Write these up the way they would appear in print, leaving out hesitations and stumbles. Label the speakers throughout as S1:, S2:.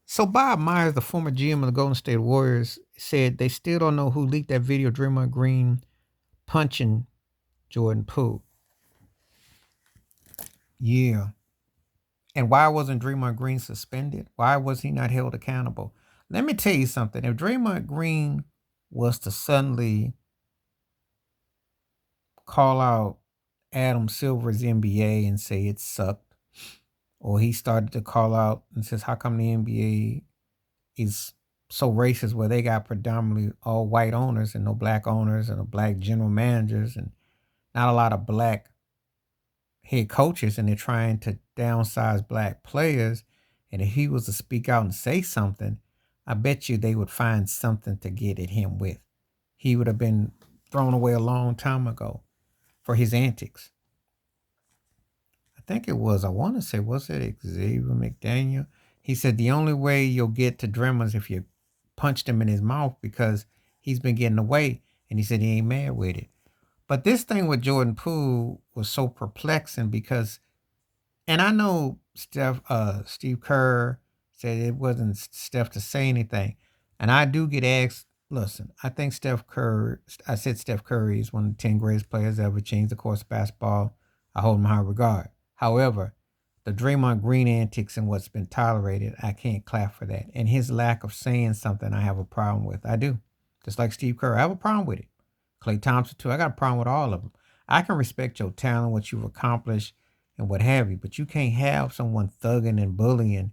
S1: So Bob Myers, the former GM of the Golden State Warriors, said they still don't know who leaked that video of Draymond Green punching Jordan Poole. Yeah. And why wasn't Draymond Green suspended? Why was he not held accountable? Let me tell you something. If Draymond Green was to suddenly call out Adam Silver's NBA and say it sucked, or he started to call out and says, how come the NBA is so racist where they got predominantly all white owners and no black owners and no black general managers and not a lot of black head coaches, and they're trying to downsize black players. And if he was to speak out and say something, I bet you they would find something to get at him with. He would have been thrown away a long time ago for his antics. I think it was, I want to say, was it Xavier McDaniel? He said the only way you'll get to Draymond is if you punched him in his mouth because he's been getting away. And he said he ain't mad with it. But this thing with Jordan Poole was so perplexing because, and I know Steve Kerr said it wasn't Steph to say anything. And I do get asked, listen, I think I said Steph Curry is one of the 10 greatest players ever, changed the course of basketball. I hold him in high regard. However, the Draymond Green antics and what's been tolerated, I can't clap for that. And his lack of saying something, I have a problem with. I do. Just like Steve Kerr, I have a problem with it. Klay Thompson, too. I got a problem with all of them. I can respect your talent, what you've accomplished, and what have you, but you can't have someone thugging and bullying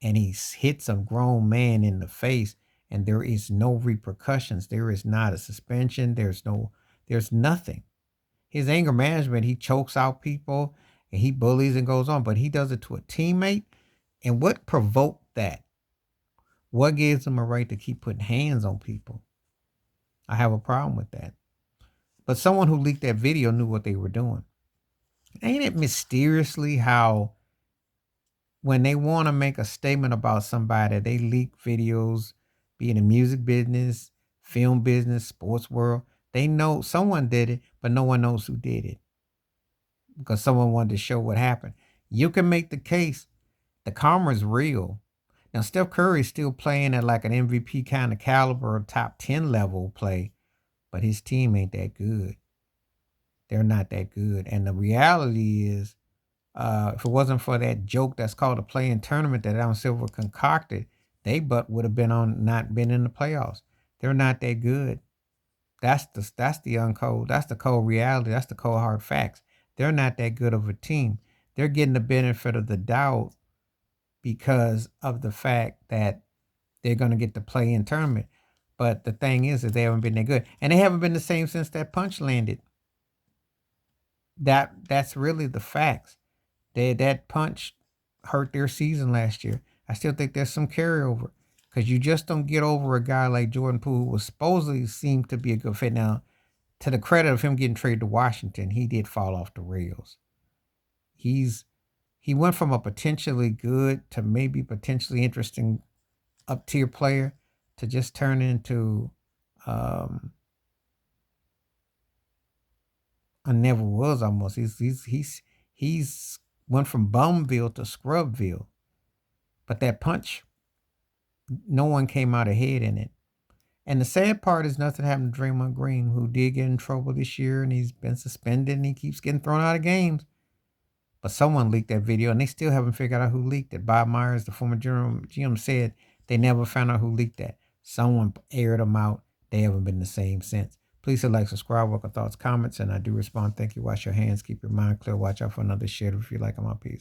S1: and he hits a grown man in the face and there is no repercussions. There is not a suspension. There's nothing. His anger management, he chokes out people and he bullies and goes on, but he does it to a teammate. And what provoked that? What gives him a right to keep putting hands on people? I have a problem with that. But someone who leaked that video knew what they were doing. Ain't it mysteriously how when they want to make a statement about somebody, they leak videos, be in the music business, film business, sports world. They know someone did it, but no one knows who did it because someone wanted to show what happened. You can make the case. The karma is real. Now, Steph Curry is still playing at like an MVP kind of caliber, top 10 level play, but his team ain't that good. They're not that good. And the reality is, if it wasn't for that joke that's called a play-in tournament that Adam Silver concocted, they would have been not been in the playoffs. They're not that good. That's the cold reality. That's the cold hard facts. They're not that good of a team. They're getting the benefit of the doubt because of the fact that they're going to get the play-in tournament. But the thing is that they haven't been that good, and they haven't been the same since that punch landed. That's really the facts. That punch hurt their season last year. I still think there's some carryover because you just don't get over a guy like Jordan Poole, who was supposedly seemed to be a good fit. Now, to the credit of him getting traded to Washington, he did fall off the rails. He went from a potentially good to maybe potentially interesting up tier player to just turn into I never was almost. He's went from Bumville to Scrubville. But that punch, no one came out ahead in it. And the sad part is nothing happened to Draymond Green, who did get in trouble this year and he's been suspended and he keeps getting thrown out of games. But someone leaked that video and they still haven't figured out who leaked it. Bob Myers, the former GM, said they never found out who leaked that. Someone aired them out. They haven't been the same since. Please hit like, subscribe, welcome thoughts, comments, and I do respond. Thank you. Wash your hands. Keep your mind clear. Watch out for another shit if you like my piece.